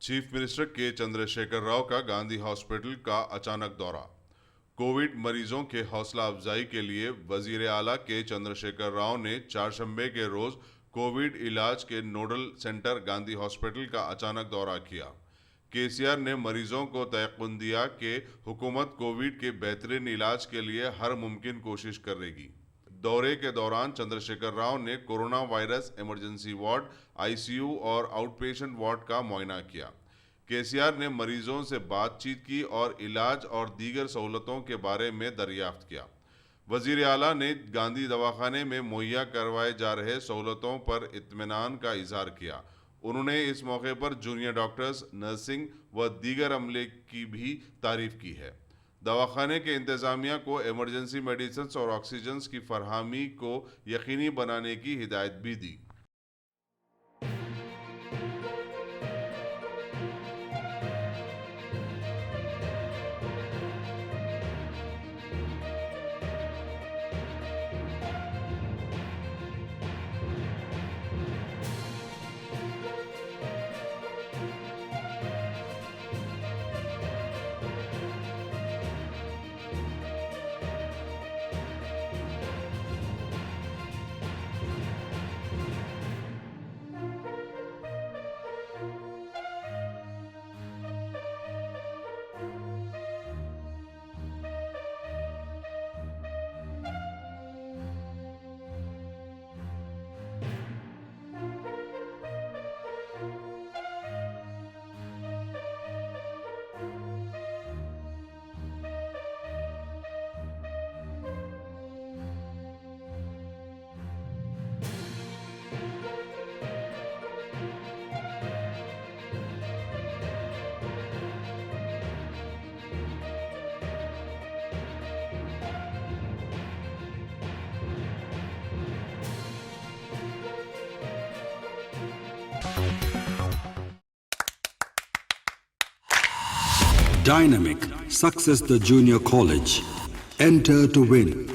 Chief minister के चंद्रशेखर राव का Gandhi hospital का अचानक दौरा। कोविड मरीजों के हौसला अफजाई के लिए वजीर आला के चंद्रशेखर राव ने चारशंबे के रोज कोविड इलाज के नोडल सेंटर गांधी हॉस्पिटल का अचानक दौरा किया। केसीआर ने मरीजों को तयक़ुन दिया कि हुकूमत कोविड के बेहतरीन इलाज के लिए हर मुमकिन कोशिश करेगी। दौरे के दौरान चंद्रशेखर राव ने corona virus emergency ward, ICU और आउटपेशेंट वार्ड का मुआयना किया। केसीआर ने मरीजों से बातचीत की और इलाज और दीगर सहूलतों के बारे में दरियाफ्त किया। वजीर आला ने गांधी दवाखाने में मुहैया करवाए जा रहे सहूलतों पर इत्मीनान का इजहार किया। उन्होंने इस मौके पर जूनियर डॉक्टर्स, नर्सिंग व दीगर अमले की भी तारीफ की है। दवाखाने के इंतजामिया को इमरजेंसी मेडिसिन और ऑक्सीजन की फरहमी को यकीनी बनाने की हिदायत भी दी। Dynamic Success the Junior College. Enter to win.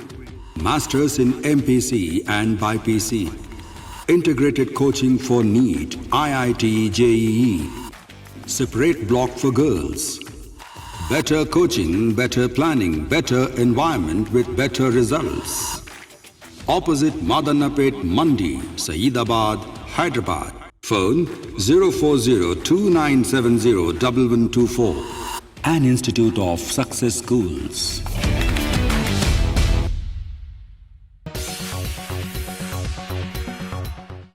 Masters in MPC and BPC. Integrated coaching for NEET, IIT, JEE. Separate block for girls. Better coaching, better planning, better environment with better results. Opposite Madannapet Mandi, Saeedabad, Hyderabad. Phone 04029701124. An Institute of Success Schools.